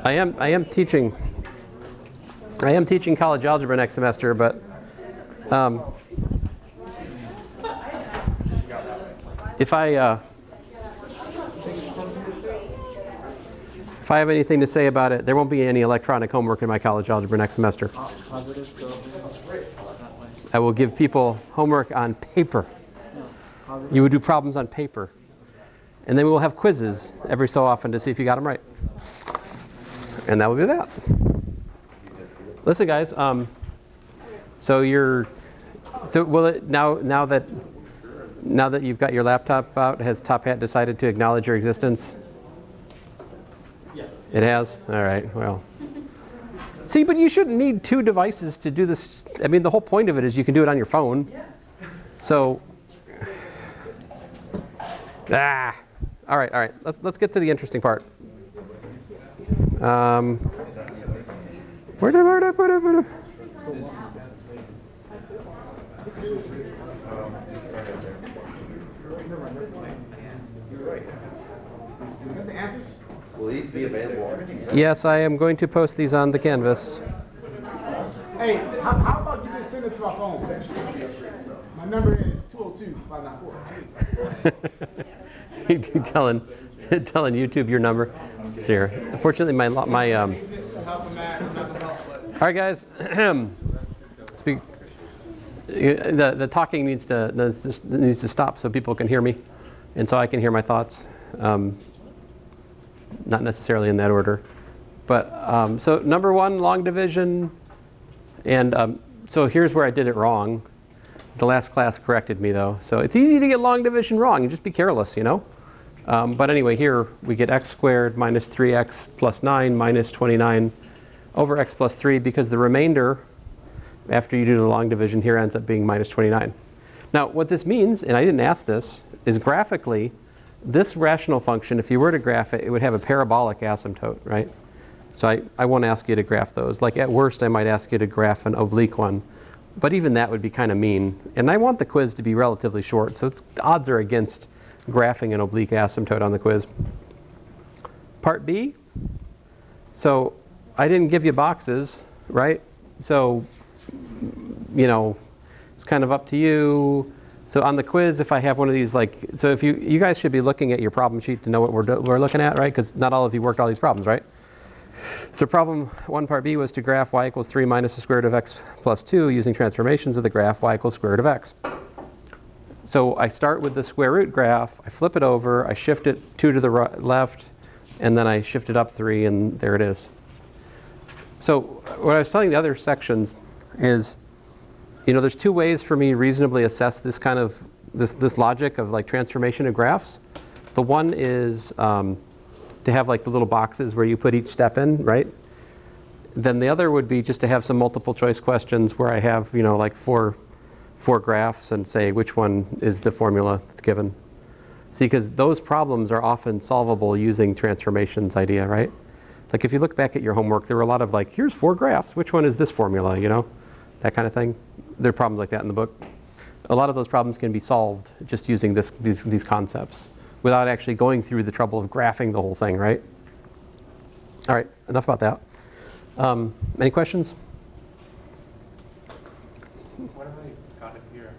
I am teaching college algebra next semester, but if I have anything to say about it, there won't be any electronic homework in my college algebra next semester. I will give people homework on paper. You would do problems on paper. And then we will have quizzes every so often to see if you got them right. And that will be that. Listen, guys. So will it now that you've got your laptop out, has Top Hat decided to acknowledge your existence? Yeah. It has? All right. Well. See, but you shouldn't need two devices to do this. I mean, the whole point of it is you can do it on your phone. Yeah. So. All right. Let's get to the interesting part. Where did I put it? Will these be available? Yes, I am going to post these on the Canvas. Hey, how about you just send it to my phone? My number is 202-594. You're telling YouTube your number. Here. Unfortunately, my All right, guys. Speak. The talking needs to stop so people can hear me, and so I can hear my thoughts. Not necessarily in that order, but so number one, long division, and so here's where I did it wrong. The last class corrected me though, so it's easy to get long division wrong. You just be careless, you know. But anyway, here we get x squared minus 3x plus 9 minus 29 over x plus 3, because the remainder, after you do the long division here, ends up being minus 29. Now, what this means, and I didn't ask this, is graphically, this rational function, if you were to graph it, it would have a parabolic asymptote, right? So I won't ask you to graph those. Like at worst, I might ask you to graph an oblique one. But even that would be kind of mean. And I want the quiz to be relatively short, so odds are against graphing an oblique asymptote on the quiz. Part B. So I didn't give you boxes, right? So, you know, it's kind of up to you. So on the quiz, if I have one of these, like, so if you guys should be looking at your problem sheet to know what we're looking at, right? Because not all of you worked all these problems, right? So problem 1 part B was to graph y equals 3 minus the square root of x plus 2 using transformations of the graph y equals square root of x. So I start with the square root graph, I flip it over, I shift it 2 to the left, and then I shift it up 3, and there it is. So what I was telling the other sections is, you know, there's two ways for me to reasonably assess this kind of, this logic of like transformation of graphs. The one is to have like the little boxes where you put each step in, right? Then the other would be just to have some multiple choice questions where I have, you know, like four graphs and say which one is the formula that's given. See, because those problems are often solvable using transformations idea, right? Like if you look back at your homework, there were a lot of like, here's 4 graphs, which one is this formula, you know? That kind of thing. There are problems like that in the book. A lot of those problems can be solved just using these concepts without actually going through the trouble of graphing the whole thing, right? All right, enough about that. Any questions? What have I got it here?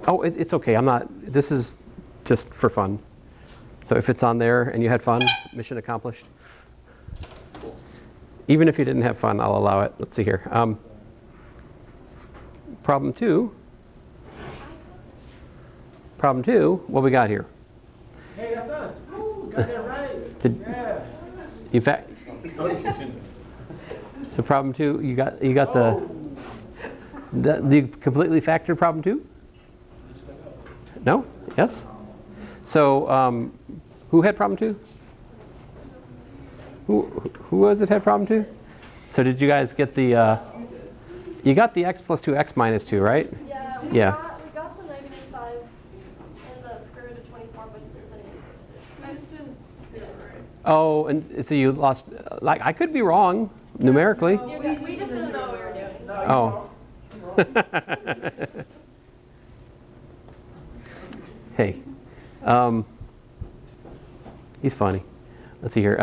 Oh, it's okay. This is just for fun. So if it's on there and you had fun, mission accomplished. Cool. Even if you didn't have fun, I'll allow it. Let's see here. Problem 2. Problem 2, what we got here? Hey, that's us. Woo, got that right. Yeah. In fact, so problem 2, you got the completely factored problem 2? No? Yes? So who had problem 2? Who was it had problem 2? So did you guys get the you got the x plus 2x minus 2, right? Yeah, we got the negative 5 and the square root of 24, but it's just the negative. I just didn't do it right. Oh, and so you lost, like, I could be wrong numerically. No, we just didn't know what we were doing. Oh. Hey. He's funny. Let's see here.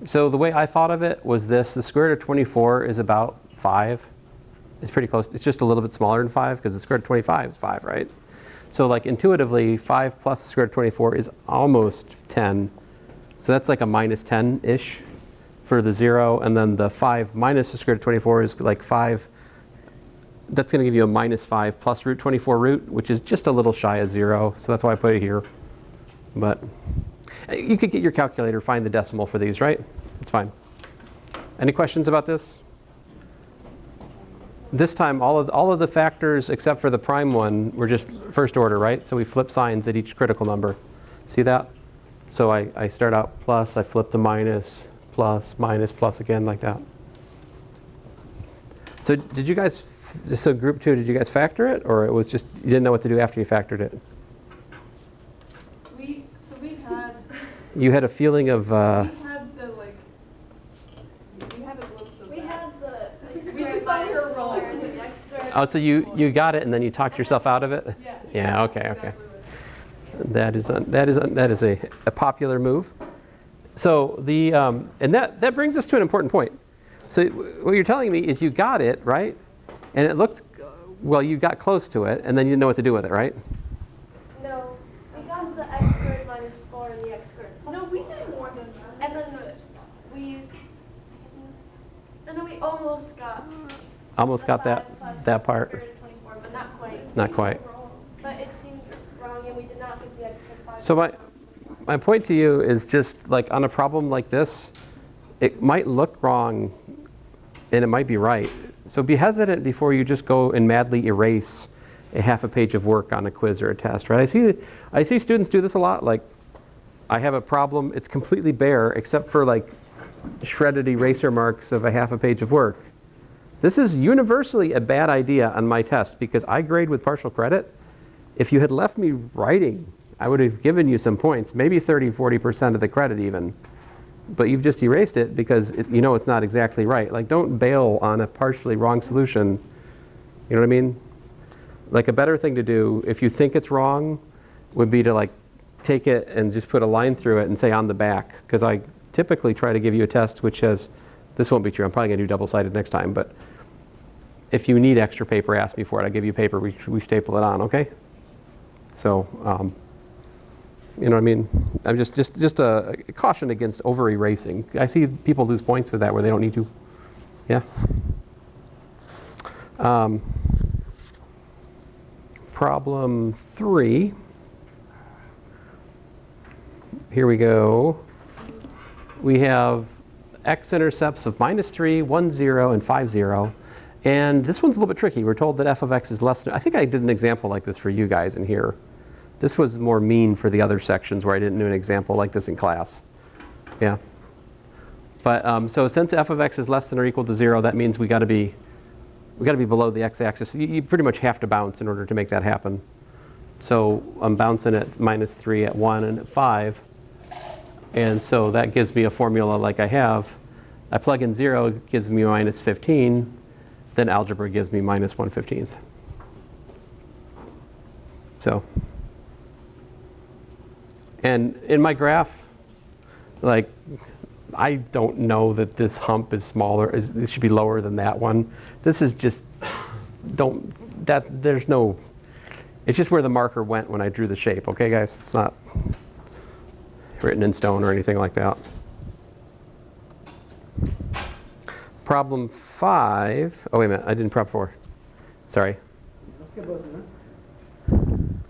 So the way I thought of it was this: the square root of 24 is about 5. It's pretty close. It's just a little bit smaller than 5 because the square root of 25 is 5, right? So like intuitively, 5 plus the square root of 24 is almost 10. So that's like a minus 10-ish for the 0. And then the 5 minus the square root of 24 is like 5. That's going to give you a minus 5 plus root 24 root, which is just a little shy of 0. So that's why I put it here. But you could get your calculator, find the decimal for these, right? It's fine. Any questions about this? This time, all of the factors except for the prime one were just first order, right? So we flip signs at each critical number. See that? So I start out plus, I flip to minus, plus, minus, plus again, like that. So did you guys, so group 2, did you guys factor it? Or it was just, you didn't know what to do after you factored it? We had. You had a feeling of... We had the like. We had a glimpse of. We had the. We just thought we were rolling the extra. Oh, so you got it and then you talked yourself out of it? Yes. Yeah, okay, Exactly okay. what That is a popular move. So the and that brings us to an important point. So what you're telling me is you got it, right? And it looked, well, you got close to it, and then you didn't know what to do with it, right? No, we got the x squared minus 4 and the x squared plus 4. No, we did more than that. And then we used, and then we almost got. Almost got the 5 that plus part. square root of 24, but not quite. Not quite. But it seemed wrong, and we did not get the x plus 5. So my point to you is just like on a problem like this, it might look wrong and it might be right. So be hesitant before you just go and madly erase a half a page of work on a quiz or a test, right? I see students do this a lot. Like, I have a problem, it's completely bare except for like shredded eraser marks of a half a page of work. This is universally a bad idea on my test because I grade with partial credit. If you had left me writing, I would have given you some points, maybe 30-40% of the credit even. But you've just erased it because you know it's not exactly right. Like, don't bail on a partially wrong solution. You know what I mean? Like, a better thing to do, if you think it's wrong, would be to like take it and just put a line through it and say on the back. Because I typically try to give you a test which says, this won't be true, I'm probably going to do double-sided next time, but if you need extra paper, ask me for it. I give you paper, we staple it on, okay? So, you know what I mean? I'm just a caution against over-erasing. I see people lose points with that where they don't need to. Yeah? Problem 3. Here we go. We have x-intercepts of -3, 1, 0, and 5, 0. And this one's a little bit tricky. We're told that f of x is less than... I think I did an example like this for you guys in here. This was more mean for the other sections where I didn't do an example like this in class. Yeah. But so since f of x is less than or equal to 0, that means we got to be below the x-axis. You pretty much have to bounce in order to make that happen. So I'm bouncing at -3 at 1 and at 5. And so that gives me a formula like I have. I plug in 0, it gives me -15. Then algebra gives me -1/15. So. And in my graph, like, I don't know that this hump is smaller, it should be lower than that one. This is just, there's no, it's just where the marker went when I drew the shape, okay guys? It's not written in stone or anything like that. Problem 5, oh wait a minute, I didn't prop 4. Sorry. Let's get both of them.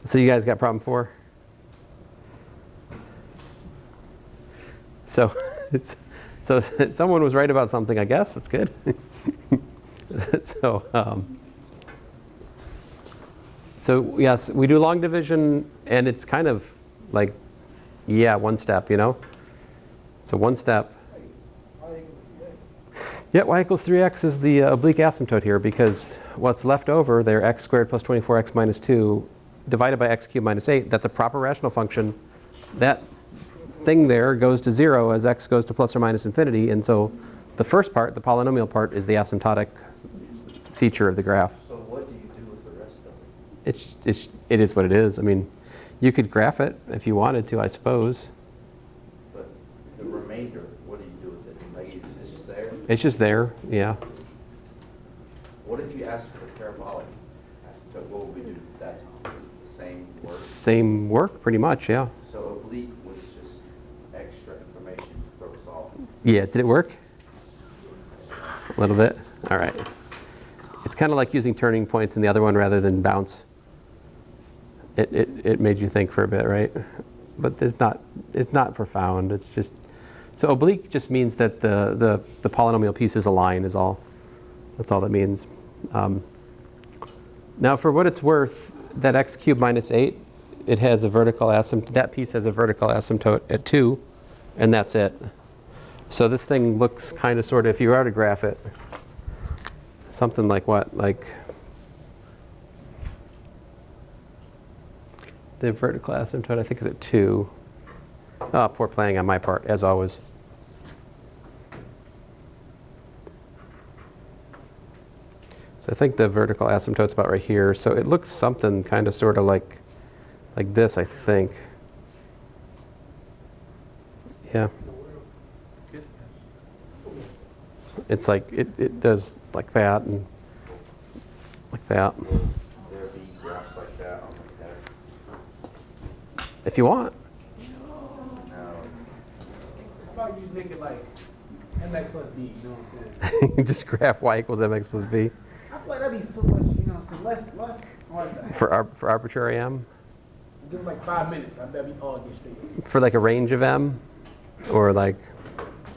So you guys got problem 4? So someone was right about something, I guess. That's good. So yes, we do long division, and it's kind of like, yeah, one step, you know? So one step. Yeah, y equals 3x is the oblique asymptote here, because what's left over there, x squared plus 24x minus 2, divided by x cubed minus 8, that's a proper rational function. That thing there goes to 0 as x goes to plus or minus infinity, and so the first part, the polynomial part, is the asymptotic feature of the graph. So what do you do with the rest of it? It is what it is. I mean, you could graph it if you wanted to, I suppose. But the remainder, what It's just there, yeah. What if you asked for the parabolic asymptote? What would we do at that time? Is it the same work? Same work, pretty much, yeah. So oblique was just extra information to throw us off. Yeah, did it work? A little bit? All right. It's kind of like using turning points in the other one rather than bounce. It made you think for a bit, right? But it's not profound. It's just, so oblique just means that the polynomial piece is a line is all. That's all that means. Now for what it's worth, that x cubed minus 8, it has a vertical asymptote, that piece has a vertical asymptote at 2, and that's it. So this thing looks kind of sort of, if you were to graph it, something like what? Like the vertical asymptote, I think, is at 2. Oh, poor playing on my part, as always. So I think the vertical asymptote's about right here. So it looks something kind of sort of like this, I think. Yeah. It's like, it does like that and like that. There be graphs like that on the test? If you want. No. How about you just make it like mx plus b, you know what I'm saying? Just graph y equals mx plus b. I feel like that'd be so much, you know what I'm saying, less hard. For arbitrary m? Give it like 5 minutes, I bet we all get straight. For like a range of m? Or like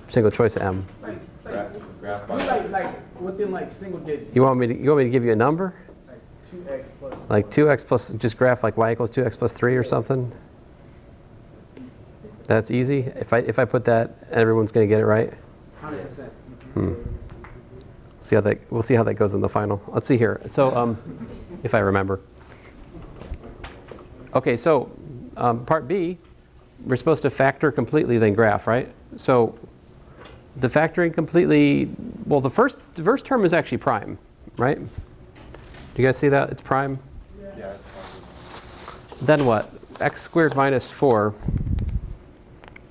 single choice of m? Graph Like within like single digits. You want me to give you a number? Like 2x plus. Like 2x plus, just graph like y equals 2x plus 3 or something? That's easy? If I put that, everyone's going to get it right? 100%. We'll see how that goes in the final. Let's see here. So, if I remember. Okay, so part B, we're supposed to factor completely, then graph, right? So the factoring completely, well, the first term is actually prime, right? Do you guys see that? It's prime. Yeah, it's possible. Then what? X squared minus 4.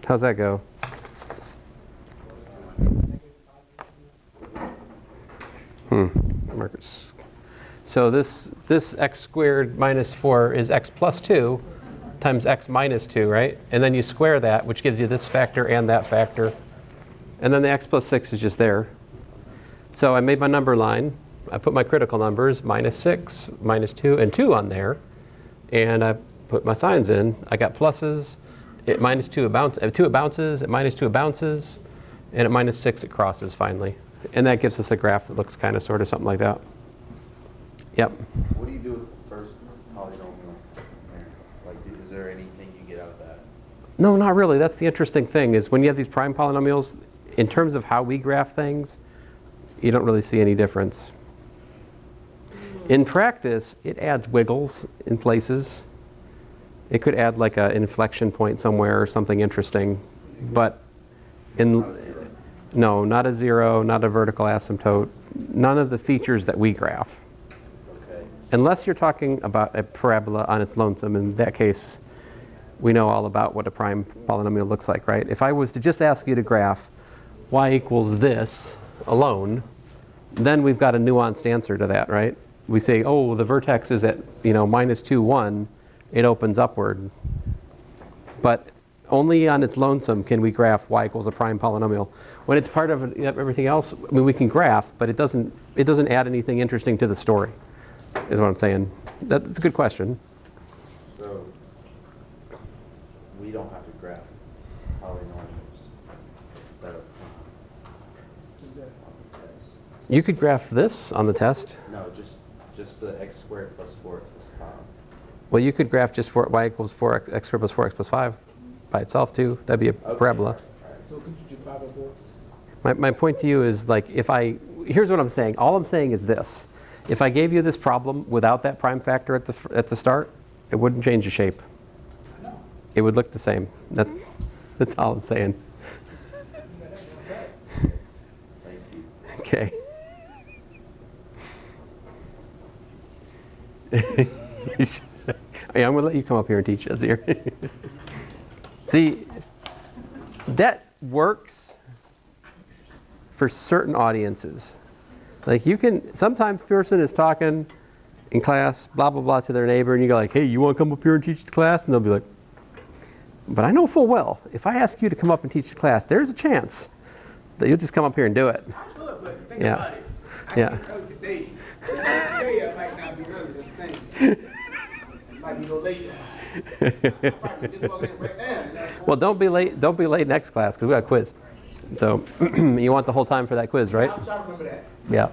How's that go? Marcus. So this x squared minus 4 is x plus 2 times x minus 2, right? And then you square that, which gives you this factor and that factor. And then the x plus 6 is just there. So I made my number line. I put my critical numbers, minus 6, minus 2, and 2 on there. And I put my signs in. I got pluses. At minus 2 at 2 it bounces. At minus 2 it bounces. And at minus 6 it crosses finally. And that gives us a graph that looks kind of sort of something like that. Yep. What do you do with the first polynomial there? Like, is there anything you get out of that? No, not really. That's the interesting thing is when you have these prime polynomials, in terms of how we graph things, you don't really see any difference. In practice, it adds wiggles in places. It could add like an inflection point somewhere or something interesting. But no, not a zero, not a vertical asymptote, none of the features that we graph. Okay. Unless you're talking about a parabola on its lonesome. In that case, we know all about what a prime polynomial looks like, right? If I was to just ask you to graph y equals this alone, then we've got a nuanced answer to that, right? We say, oh, the vertex is at, minus 2, 1. It opens upward. But only on its lonesome can we graph y equals a prime polynomial. When it's part of everything else, I mean, we can graph, but it doesn't add anything interesting to the story, is what I'm saying. That's a good question. So we don't have to graph polynomials that are on the test. You could graph this on the test. No, just the x squared plus 4x plus 5. Well, you could graph just y equals 4x, x squared plus 4x plus 5 by itself too. That'd be a parabola. All right. So could you do 504? My point to you is like here's what I'm saying. All I'm saying is this. If I gave you this problem without that prime factor at the start, it wouldn't change the shape. It would look the same. That's all I'm saying. Thank you. Okay. Yeah, I'm going to let you come up here and teach us here. See, that works for certain audiences. Like you can, sometimes a person is talking in class, blah, blah, blah, to their neighbor, and you go like, hey, you want to come up here and teach the class? And they'll be like, but I know full well, if I ask you to come up and teach the class, there's a chance that you'll just come up here and do it. Good, but think Yeah. about it. I Yeah. can't go today. Today I might not be early, that's the thing. It might be a little late. I probably just walk in right now. Well, don't be late next class, because we got a quiz. So you want the whole time for that quiz, right? I'll try to remember that Yeah.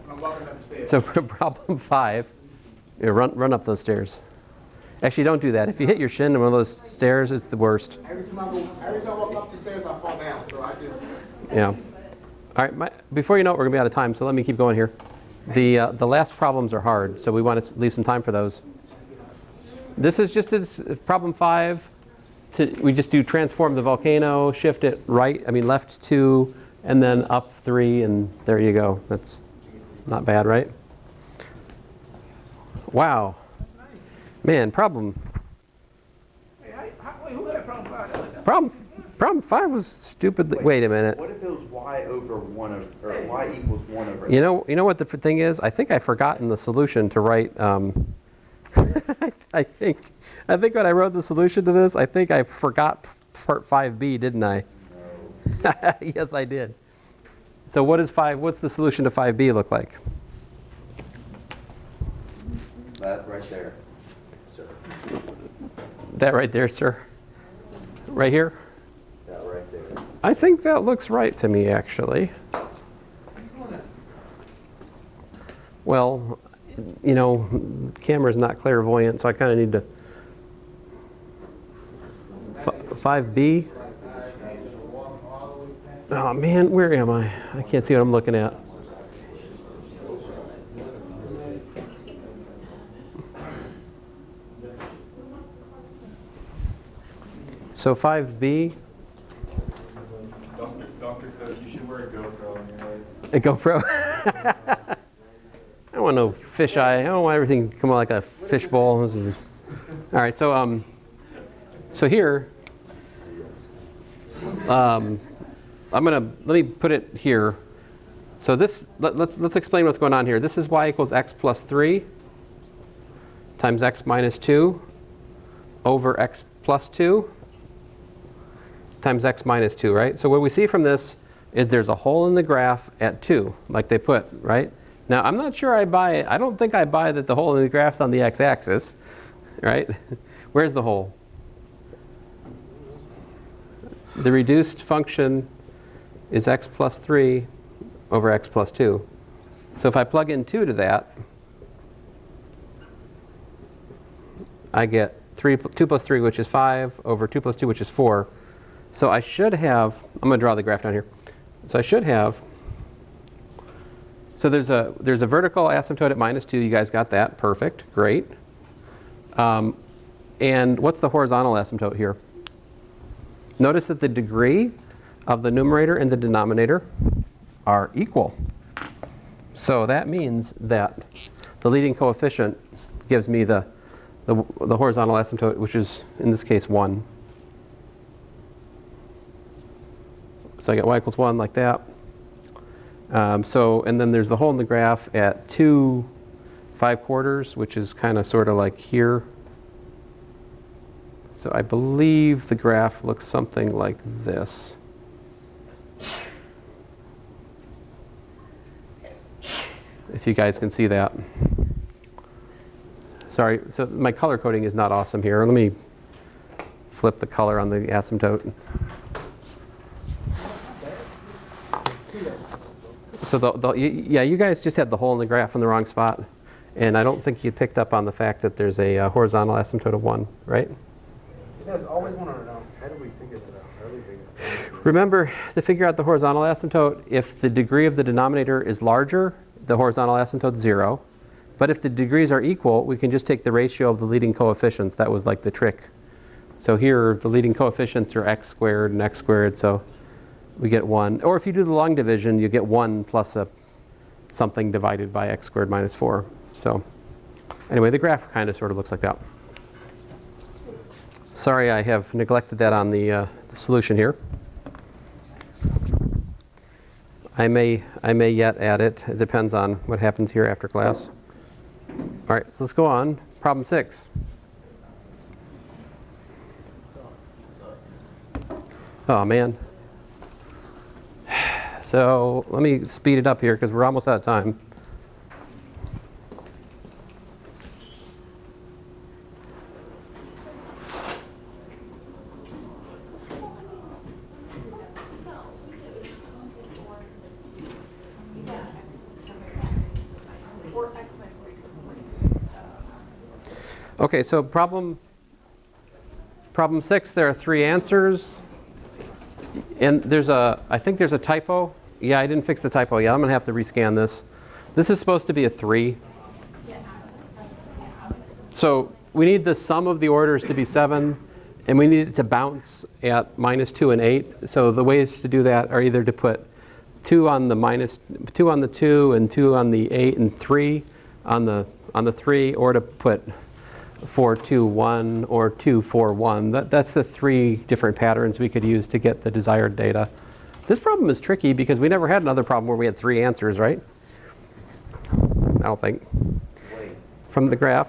when I'm walking up the stairs. So for problem 5, run up those stairs. Actually, don't do that. If you hit your shin on one of those stairs, it's the worst. Every time I walk up the stairs, I fall down, so I just... Yeah. All right. Before you know it, we're going to be out of time, so let me keep going here. The last problems are hard, so we want to leave some time for those. This is just problem 5. We just do transform the volcano, shift it left 2, and then up 3, and there you go. That's not bad, right? Wow. Man, problem. Hey, wait, who got problem 5? Problem 5 was stupidly. Wait a minute. What if it was y over 1 over, or y equals 1 over You know what the thing is? I think I've forgotten the solution to write. I think when I wrote the solution to this, I think I forgot part 5b, didn't I? No. Yes, I did. So what's the solution to 5b look like? That right there, sir. That right there, sir. Right here? That right there. I think that looks right to me, actually. Well, the camera's not clairvoyant, so I kind of need to. 5b? Oh man, where am I? I can't see what I'm looking at. So 5b. Dr. Cook, you should wear a GoPro on your head. A GoPro. I don't want no fisheye. I don't want everything to come out like a fishbowl. All right, so here, let me put it here. So this, let's explain what's going on here. This is y equals x plus 3 times x minus 2 over x plus 2 times x minus 2, right? So what we see from this is there's a hole in the graph at 2, like they put, right? Now, I'm not sure I buy it. I don't think I buy that the hole in the graph's on the x-axis, right? Where's the hole? The reduced function is x plus 3 over x plus 2. So if I plug in 2 to that, I get 2 plus 3, which is 5, over 2 plus 2, which is 4. So I should have, I'm going to draw the graph down here. So I should have, so there's a vertical asymptote at minus 2. You guys got that. Perfect. Great. And what's the horizontal asymptote here? Notice that the degree of the numerator and the denominator are equal. So that means that the leading coefficient gives me the horizontal asymptote, which is, in this case, 1. So I get y equals 1 like that. And then there's the hole in the graph at 2 5/4, which is kind of sort of like here. So I believe the graph looks something like this. If you guys can see that. Sorry, so my color coding is not awesome here. Let me flip the color on the asymptote. So you guys just had the hole in the graph in the wrong spot. And I don't think you picked up on the fact that there's a horizontal asymptote of 1, right? There's always one on it. How do we figure that out? How do we figure it out? Remember, to figure out the horizontal asymptote, if the degree of the denominator is larger, the horizontal asymptote is 0. But if the degrees are equal, we can just take the ratio of the leading coefficients. That was like the trick. So here, the leading coefficients are x squared and x squared, so we get 1. Or if you do the long division, you get 1 plus something divided by x squared minus 4. So anyway, the graph kind of sort of looks like that. Sorry, I have neglected that on the solution here. I may yet add it. It depends on what happens here after class. All right, so let's go on. Problem 6. Oh, man. So let me speed it up here because we're almost out of time. Okay, so problem 6, there are 3 answers. And I think there's a typo. Yeah, I didn't fix the typo yet. I'm going to have to rescan this. This is supposed to be a 3. So we need the sum of the orders to be 7, and we need it to bounce at -2 and 8. So the ways to do that are either to put 2 on the 2 and 2 on the 8 and 3 on the 3, or to put 4, 2, 1 or 2, 4, 1. That's the 3 different patterns we could use to get the desired data. This problem is tricky because we never had another problem where we had 3 answers, right? I don't think. Wait. From the graph,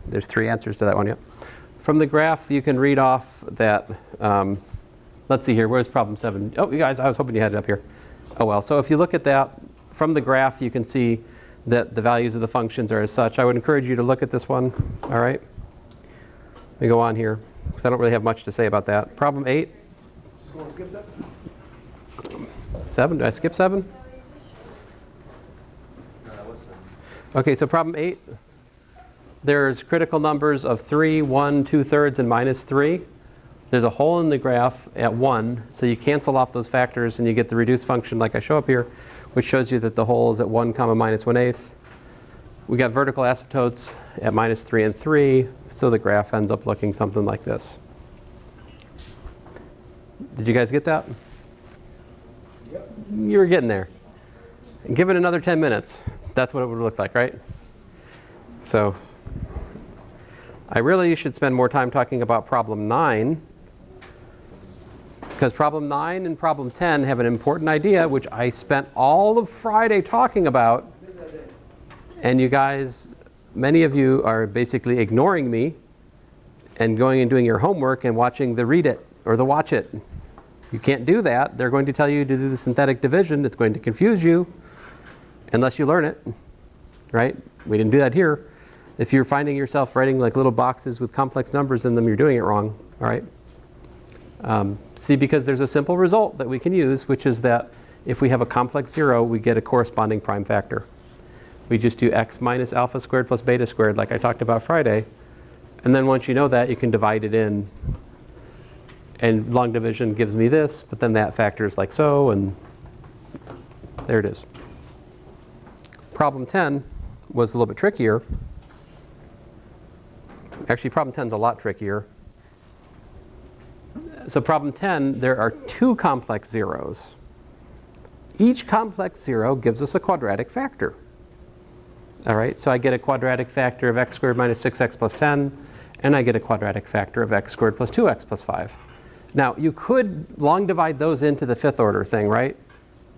there's 3 answers to that one, yep. From the graph, you can read off that, let's see here, where's problem 7? Oh, you guys, I was hoping you had it up here. Oh well, so if you look at that, from the graph, you can see that the values of the functions are as such. I would encourage you to look at this one, all right? Let me go on here, because I don't really have much to say about that. Problem 8. 7, did I skip 7? Okay, so problem 8. There's critical numbers of 3, 1, 2/3, and -3. There's a hole in the graph at 1, so you cancel off those factors and you get the reduced function like I show up here, which shows you that the hole is at 1, -1/8. We got vertical asymptotes at -3 and 3, so the graph ends up looking something like this. Did you guys get that? Yep. You were getting there. And give it another 10 minutes. That's what it would look like, right? So I really should spend more time talking about problem 9, because problem 9 and problem 10 have an important idea, which I spent all of Friday talking about. And you guys, many of you are basically ignoring me and going and doing your homework and watching the read it or the watch it. You can't do that. They're going to tell you to do the synthetic division. It's going to confuse you unless you learn it, right? We didn't do that here. If you're finding yourself writing like little boxes with complex numbers in them, you're doing it wrong, all right? See, because there's a simple result that we can use, which is that if we have a complex 0, we get a corresponding prime factor. We just do x minus alpha squared plus beta squared, like I talked about Friday. And then once you know that, you can divide it in. And long division gives me this, but then that factor is like so, and there it is. Problem 10 was a little bit trickier. Actually, problem 10 is a lot trickier. So problem 10, there are 2 complex zeros. Each complex 0 gives us a quadratic factor. All right, so I get a quadratic factor of x squared minus 6x plus 10, and I get a quadratic factor of x squared plus 2x plus 5. Now, you could long divide those into the 5th order thing, right?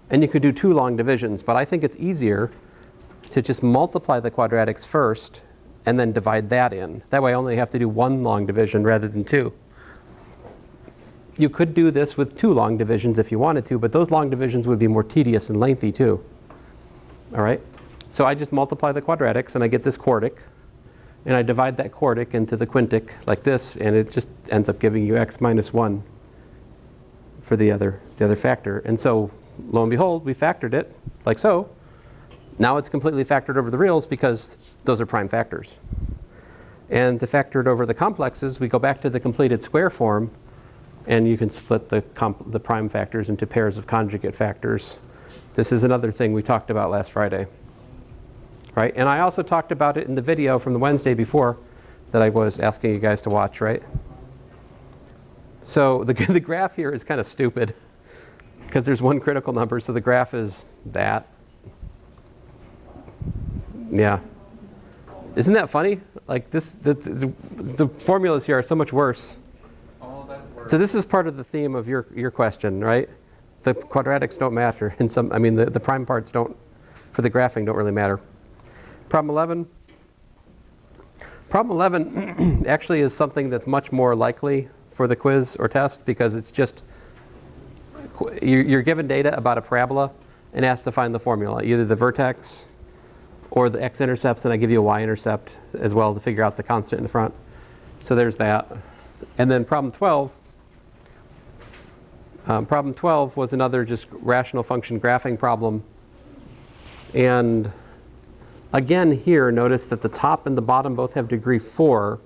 And you could do 2 long divisions, but I think it's easier to just multiply the quadratics first and then divide that in. That way I only have to do 1 long division rather than 2. You could do this with 2 long divisions if you wanted to, but those long divisions would be more tedious and lengthy too. All right? So I just multiply the quadratics and I get this quartic, and I divide that quartic into the quintic like this, and it just ends up giving you x minus 1 for the other factor. And so lo and behold, we factored it like so. Now it's completely factored over the reals because those are prime factors. And to factor it over the complexes, we go back to the completed square form, and you can split the prime factors into pairs of conjugate factors. This is another thing we talked about last Friday. Right? And I also talked about it in the video from the Wednesday before that I was asking you guys to watch, right? So the graph here is kind of stupid because there's 1 critical number, so the graph is that. Yeah. Isn't that funny? Like the formulas here are so much worse. All that work. So this is part of the theme of your question, right? the quadratics don't matter. In some, I mean, the prime parts don't, for the graphing, don't really matter. Problem 11. Problem 11 actually is something that's much more likely for the quiz or test because it's just, you're given data about a parabola and asked to find the formula, either the vertex or the x-intercepts, and I give you a y-intercept as well to figure out the constant in the front. So there's that. And then problem 12. Problem 12 was another just rational function graphing problem. And again here, notice that the top and the bottom both have degree 4,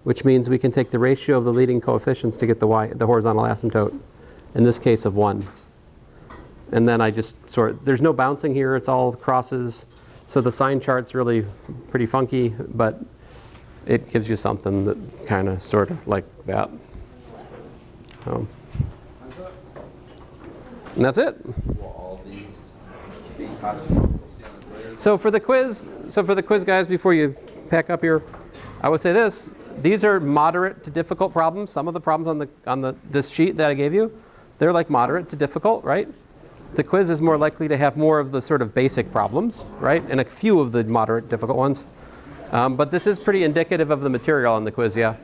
which means we can take the ratio of the leading coefficients to get the horizontal asymptote, in this case of 1. And then I just there's no bouncing here, it's all crosses. So the sign chart's really pretty funky, but it gives you something that kind of sort of like that. And that's it. Will all these be taught to people see on the quiz? So for the quiz, guys, before you pack up here, I would say this: these are moderate to difficult problems. Some of the problems on this sheet that I gave you, they're like moderate to difficult, right? The quiz is more likely to have more of the sort of basic problems, right, and a few of the moderate difficult ones. But this is pretty indicative of the material on the quiz, yeah.